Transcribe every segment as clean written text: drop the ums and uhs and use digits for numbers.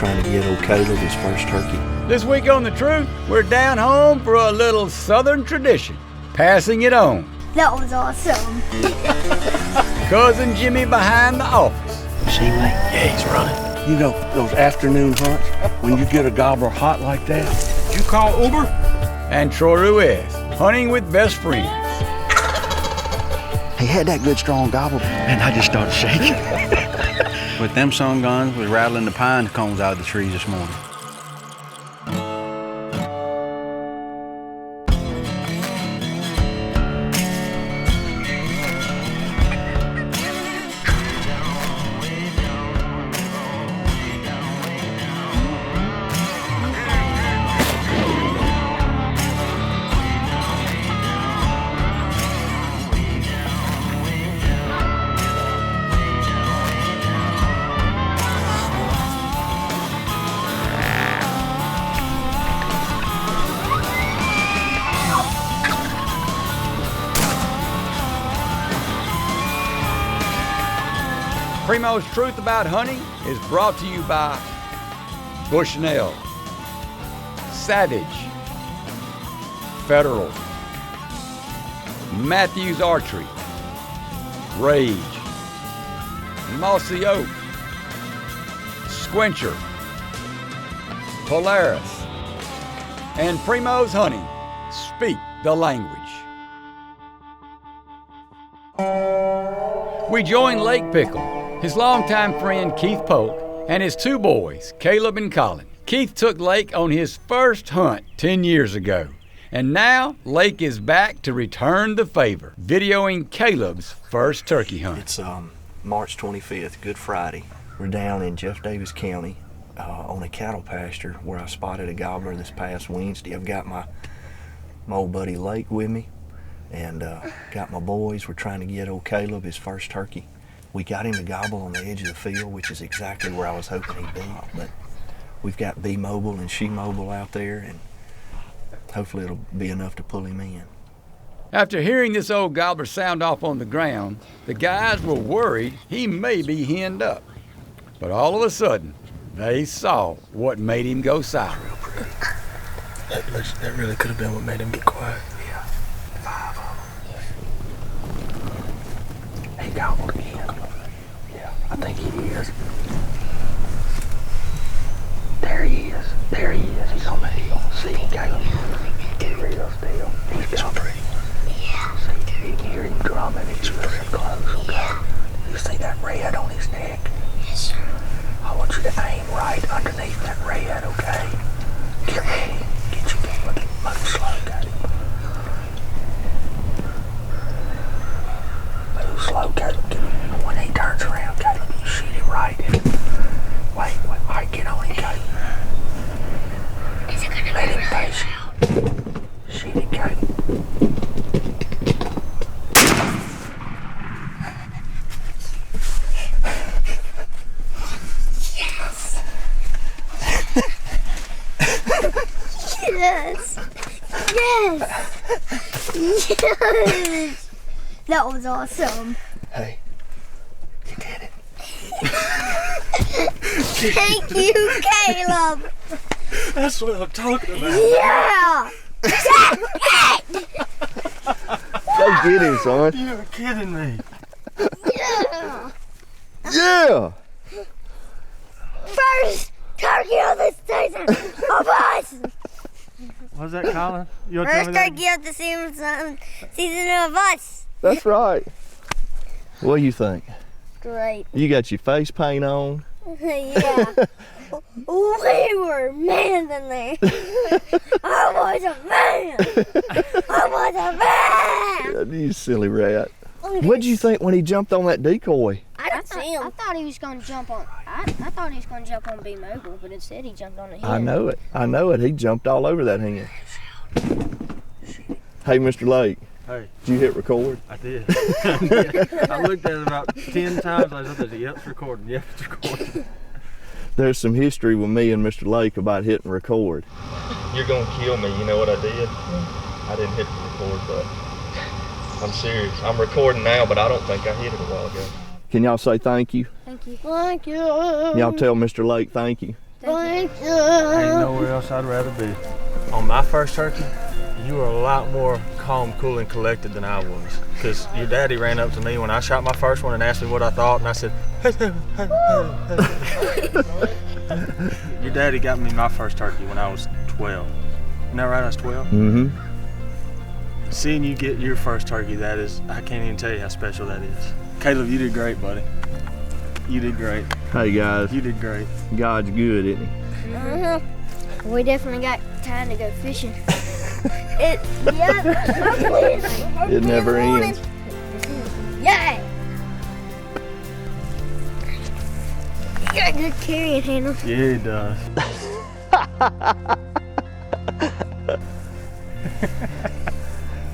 trying to get old Caleb his first turkey. This week on The Truth, we're down home for a little Southern tradition, passing it on. That was awesome. Cousin Jimmy behind the office. See me? Yeah, he's running. You know, those afternoon hunts, when you get a gobbler hot like that. Did you call Uber? And Troy Ruiz, hunting with best friends. He had that good strong gobble, and I just started shaking. With them sun guns, was rattling the pine cones out of the trees this morning. Primos Truth About Hunting is brought to you by Bushnell, Savage, Federal, Matthews Archery, Rage, Mossy Oak, Squincher, Polaris, and Primos Hunting. Speak the language. We join Lake Pickle, his longtime friend Keith Polk, and his two boys, Caleb and Colin. Keith took Lake on his first hunt 10 years ago, and now Lake is back to return the favor, videoing Caleb's first turkey hunt. It's March 25th, Good Friday. We're down in Jeff Davis County on a cattle pasture where I spotted a gobbler this past Wednesday. I've got my old buddy Lake with me, and got my boys. We're trying to get old Caleb his first turkey. We got him to gobble on the edge of the field, which is exactly where I was hoping he'd be. But we've got B Mobile and She Mobile out there, and hopefully it'll be enough to pull him in. After hearing this old gobbler sound off on the ground, the guys were worried he may be henned up. But all of a sudden, they saw what made him go silent. That really could have been what made him get quiet. Yeah, 5 of them. He gobbled again. Yeah, I think he is. There he is. There he is. He's on the hill. See him, Caleb. Get real still. He's so pretty. Yeah. See, you can hear him drumming. He's really close, okay? You see that red on his neck? Yes, sir. I want you to aim right underneath that red, okay? Get ready. Get your game. Look at him. Move slow, Caleb. Move slow, Caleb. When he turns around, Caleb, you shoot him right. Wait. All right, get on him, Caleb. Is it gonna Let be him really face you. Shoot him, Caleb. Yes. Yes. Yes. That was awesome. Hey, you did it. Thank you, Caleb. That's what I'm talking about. Yeah. Go get him, son. You're kidding me. Yeah. Yeah! First turkey of the season of us. What's that, Colin? You want to tell First me that? turkey of the season of us. That's right. What do you think? Great. You got your face paint on. Yeah. We were men in there. I was a man. I was a man. You silly rat. What'd you think when he jumped on that decoy? I thought he was going to jump on. I thought he was going to jump on B Mobile, but instead he jumped on the hill. I know it. He jumped all over that hen. Hey, Mr. Lake. Hey. Did you hit record? I did. I looked at it about 10 times. I was like, yep, it's recording. Yep, it's recording. There's some history with me and Mr. Lake about hitting record. You're gonna kill me, you know what I did? I didn't hit the record button. I'm serious. I'm recording now, but I don't think I hit it a while ago. Can y'all say thank you? Thank you. Thank you. Y'all tell Mr. Lake thank you. Thank you. Ain't nowhere else I'd rather be. On my first turkey, you were a lot more calm, cool, and collected than I was. Because your daddy ran up to me when I shot my first one and asked me what I thought, and I said, Your daddy got me my first turkey when I was 12. Isn't that right? I was 12? Mm-hmm. Seeing you get your first turkey, that is, I can't even tell you how special that is. Caleb, you did great, buddy. You did great. Hey guys, You did great. God's good, isn't he? We definitely got time to go fishing. It never ends. Yeah. You got a good carrying handle. Yeah, he does.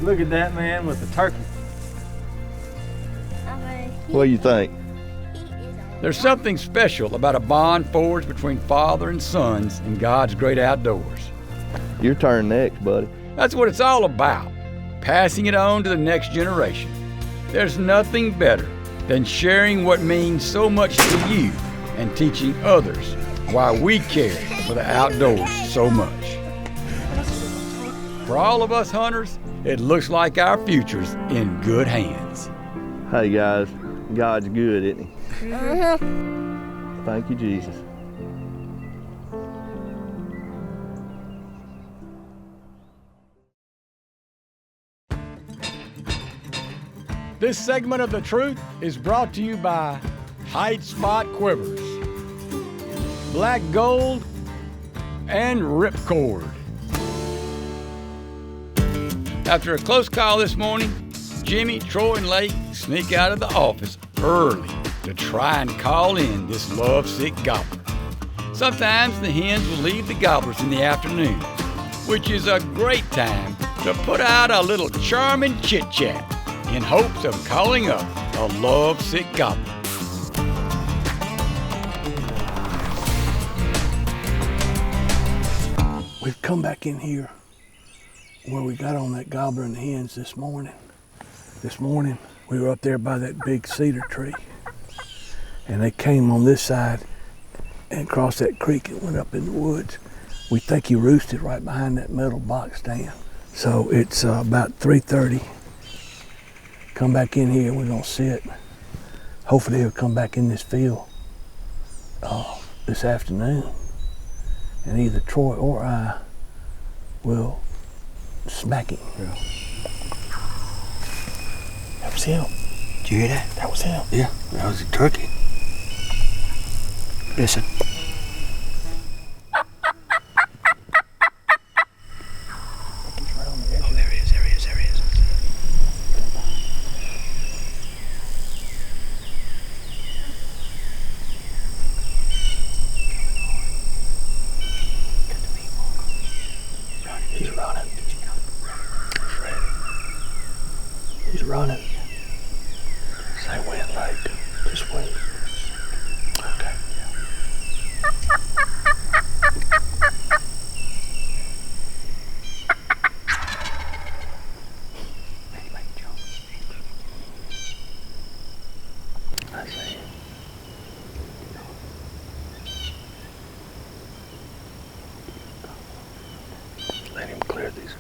Look at that man with the turkey. What do you think? There's something special about a bond forged between father and sons in God's great outdoors. Your turn next, buddy. That's what it's all about, passing it on to the next generation. There's nothing better than sharing what means so much to you and teaching others why we care for the outdoors so much. For all of us hunters, it looks like our future's in good hands. Hey guys, God's good, isn't he? Thank you, Jesus. This segment of The Truth is brought to you by Height Spot Quivers, Black Gold, and Ripcord. After a close call this morning, Jimmy, Troy, and Lake sneak out of the office early to try and call in this lovesick gobbler. Sometimes the hens will leave the gobblers in the afternoon, which is a great time to put out a little charming chit-chat in hopes of calling up a lovesick gobbler. We've come back in here where we got on that gobbler and the hens this morning. This morning, we were up there by that big cedar tree. And they came on this side and crossed that creek and went up in the woods. We think he roosted right behind that metal box stand. So it's about 3:30. Come back in here, we're gonna sit. Hopefully he'll come back in this field this afternoon. And either Troy or I will smack him. Yeah. That was him. Did you hear that? That was him. Yeah, that was a turkey. Listen. Oh, there he is, there he is, there he is. He's running. He's running. Say when, Lake. Just wait. Okay. I see. Let him clear these trees.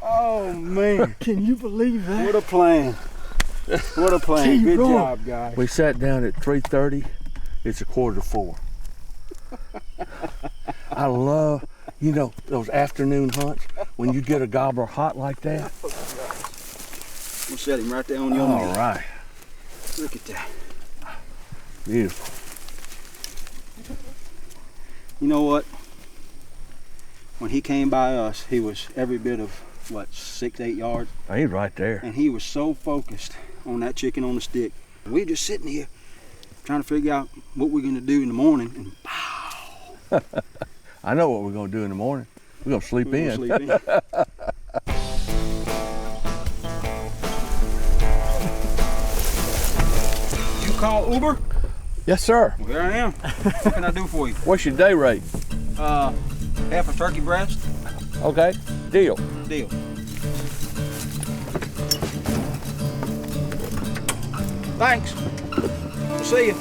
Oh, man. Can you believe that? What a plan. What a plan. Good job, guys. We sat down at 3:30. It's 3:45. I love, you know, those afternoon hunts when you get a gobbler hot like that. We'll set him right there on your All knee. right. Look at that. Beautiful. You know what? When he came by us, he was every bit of, what, 6-8 yards? He's right there. And he was so focused on that chicken on the stick. We were just sitting here trying to figure out what we're gonna do in the morning, and pow! I know what we're gonna do in the morning. We're gonna sleep in. Sleep in. You call Uber? Yes, sir. Well, here I am. What can I do for you? What's your day rate? Half a turkey breast. Okay, deal. Deal. Thanks. We'll see you.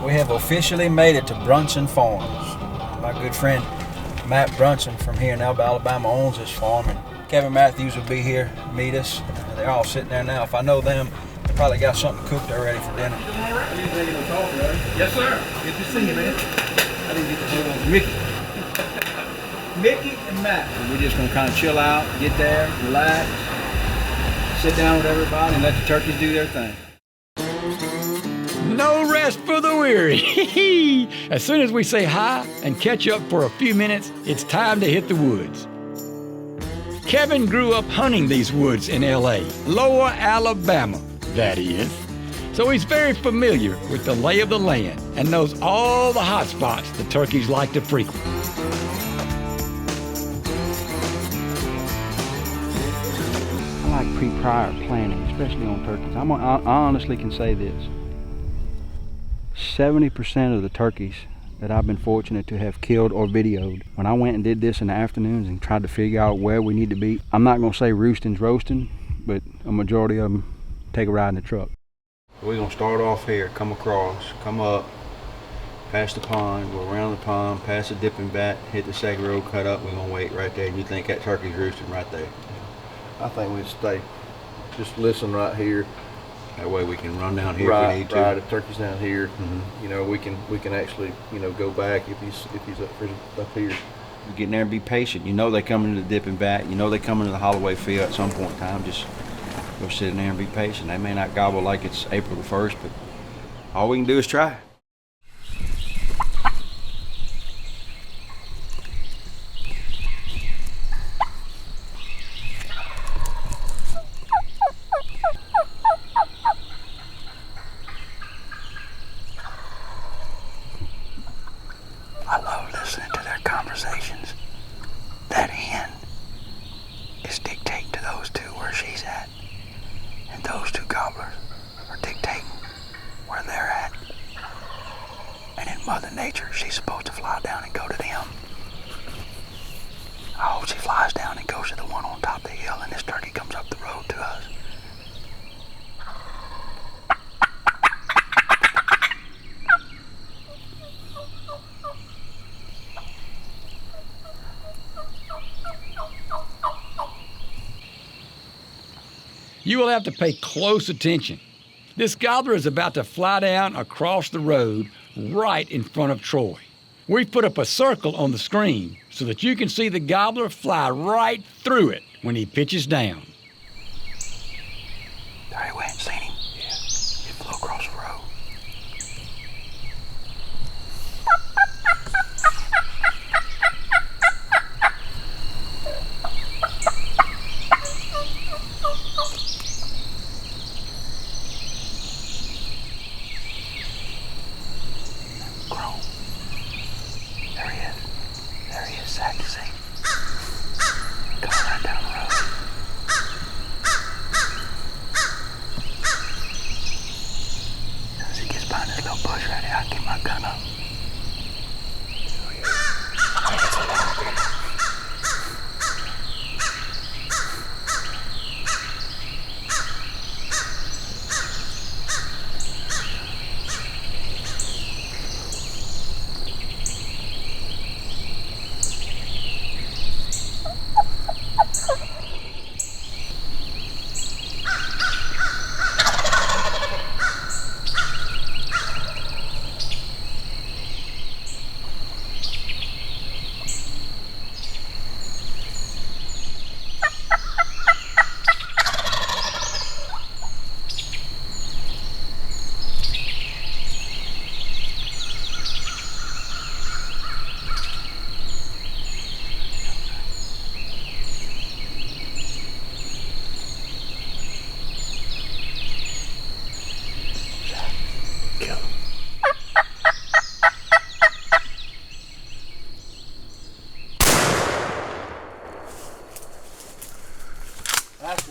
We have officially made it to Brunson Farms. My good friend Matt Brunson from here in Elba, Alabama owns this farm, and Kevin Matthews will be here to meet us. And they're all sitting there now. If I know them, they probably got something cooked already for dinner. Yes, sir. Good to see you, man. I didn't get to hold on to Mickey. Mickey and Matt. And we're just gonna kind of chill out, get there, relax, sit down with everybody, and let the turkeys do their thing. No rest for the weary. As soon as we say hi and catch up for a few minutes, it's time to hit the woods. Kevin grew up hunting these woods in L.A., Lower Alabama, that is. So he's very familiar with the lay of the land and knows all the hot spots the turkeys like to frequent. I like pre-prior planning, especially on turkeys. I honestly can say this. 70% of the turkeys that I've been fortunate to have killed or videoed, when I went and did this in the afternoons and tried to figure out where we need to be, I'm not gonna say roosting's roasting, but a majority of them take a ride in the truck. We're gonna start off here, come across, come up, past the pond, go around the pond, past the dipping bat, hit the second road, cut up, we're gonna wait right there. You think that turkey's roosting right there. I think we stay. Just listen right here. That way we can run down here if we need to. Right, the turkey's down here. Mm-hmm. You know, we can actually, you know, go back if he's up here. You get in there and be patient. You know they come into the dipping bat. You know they come into the Holloway field at some point in time. Just go sit in there and be patient. They may not gobble like it's April the 1st, but all we can do is try. I love listening to their conversations. That hen is dictating to those two where she's at, and those two gobblers are dictating where they're at. And in Mother Nature, she's supposed to fly down and go to them. I hope she flies down and goes to the one on top of the hill, and this turkey comes up the road to us. You will have to pay close attention. This gobbler is about to fly down across the road right in front of Troy. We've put up a circle on the screen so that you can see the gobbler fly right through it when he pitches down. There he went, seen him? Yeah. He flew across the road.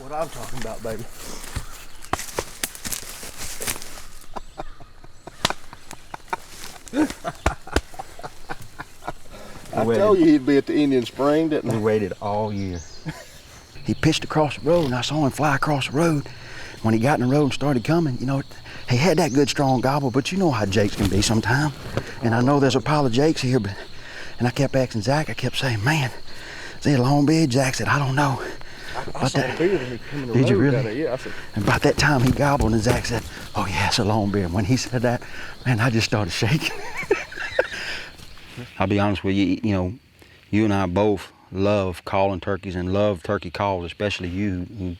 what I'm talking about, baby. I told you he'd be at the Indian Spring, didn't I? We waited all year. He pitched across the road, and I saw him fly across the road. When he got in the road and started coming, you know, he had that good strong gobble, but you know how jakes can be sometimes. And I know there's a pile of jakes here, and I kept asking Zach, I kept saying, man, is he a longbeard? Zach said, I don't know. I saw two of them coming the road. Did you really? Yeah, I said, and about that time he gobbled, and Zach said, oh yeah, it's a longbeard. When he said that, man, I just started shaking. I'll be honest with you, you know, you and I both love calling turkeys and love turkey calls, especially you, who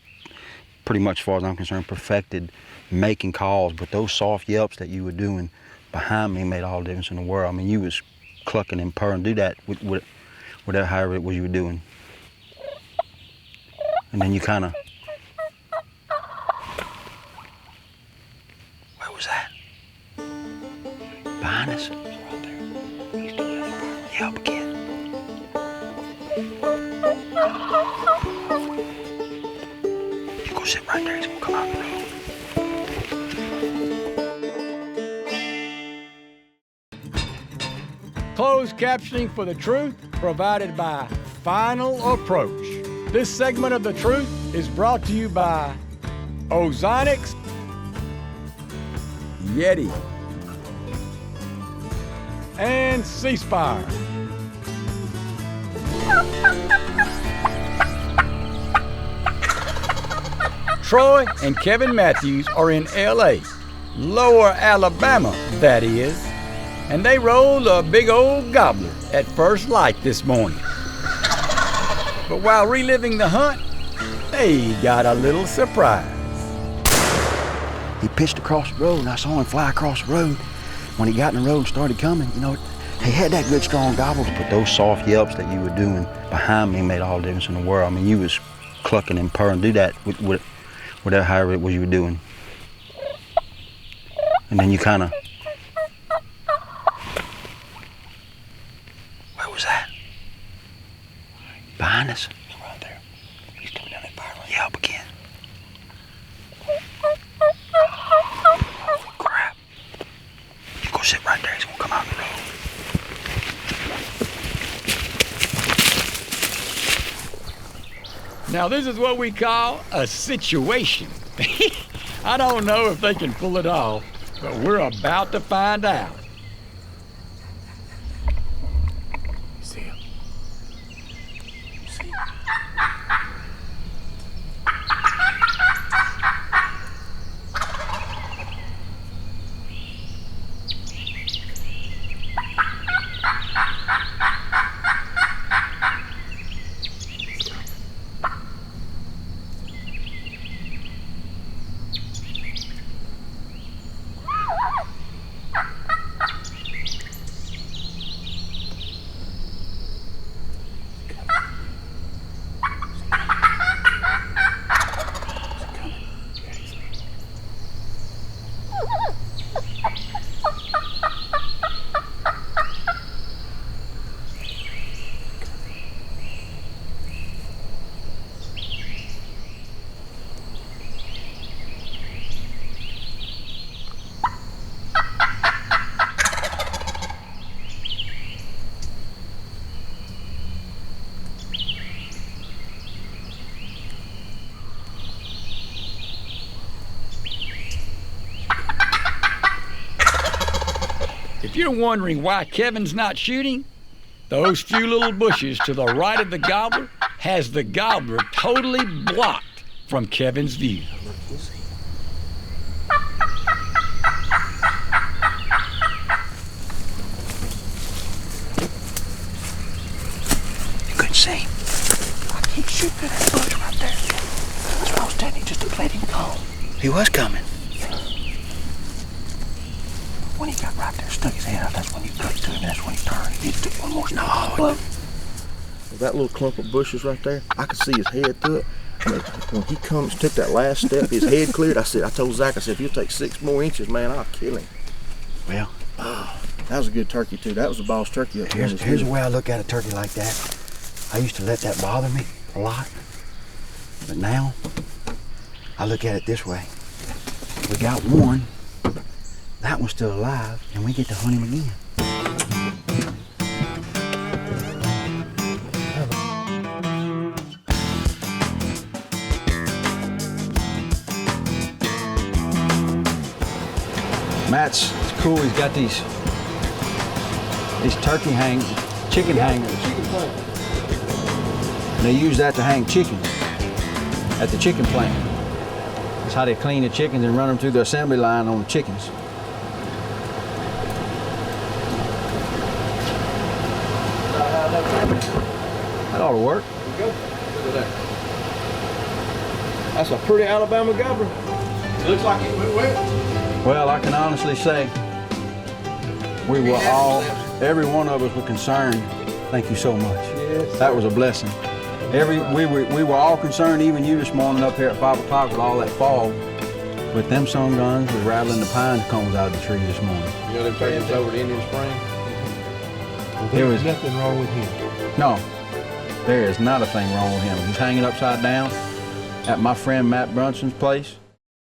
pretty much, as far as I'm concerned, perfected making calls. But those soft yelps that you were doing behind me made all the difference in the world. I mean, you was clucking and purring. Do that with whatever, however it was you were doing. And then you kind of, where was that? Behind us? Right there. He's doing that. Yelp again. You go sit right there. He's gonna come out the road. Closed captioning for The Truth provided by Final Approach. This segment of The Truth is brought to you by Ozonics, Yeti, and Ceasefire. Troy and Kevin Matthews are in L.A., Lower Alabama, that is, and they rolled a big old gobbler at first light this morning. But while reliving the hunt, they got a little surprise. He pitched across the road, and I saw him fly across the road. When he got in the road and started coming, you know, he had that good strong gobble. But those soft yelps that you were doing behind me made all the difference in the world. I mean, you was clucking and purring. Do that with whatever, however it was you were doing. And then you kind of, where was that? Behind us? Right there. He's coming down that fire lane. Yelp again. Oh, crap. You go sit right there. He's gonna come out the road. Now this is what we call a situation. I don't know if they can pull it off, but we're about to find out. See him. See him. If you're wondering why Kevin's not shooting, those few little bushes to the right of the gobbler has the gobbler totally blocked from Kevin's view. You couldn't see him. I can't shoot through that bush right there. That's why I was telling you just to let him go. He was coming. When he got right there, stuck his head out, that's when you cut to him, that's when he turned. He just took one more step. No. that little clump of bushes right there, I could see his head through it. I mean, when he took that last step, his head cleared. I told Zach, I said, if you'll take 6 more inches, man, I'll kill him. Well, that was a good turkey too. That was the boss turkey up there. here's the way I look at a turkey like that. I used to let that bother me a lot, but now I look at it this way. We got one, that one's still alive, and we get to hunt him again. Matt's it's cool, he's got these chicken hangers. And they use that to hang chickens at the chicken plant. That's how they clean the chickens and run them through the assembly line on the chickens. That ought to work. Look at that. That's a pretty Alabama gobbler. Looks like it went well. Well, I can honestly say we were all, every one of us were concerned. Thank you so much. Yes. That was a blessing. We were all concerned, even you this morning up here at 5 o'clock with all that fog. But them sun guns was rattling the pine cones out of the tree this morning. You know them turkeys over to Indian Spring? Well, there was nothing wrong with him. No, there is not a thing wrong with him. He's hanging upside down at my friend Matt Brunson's place.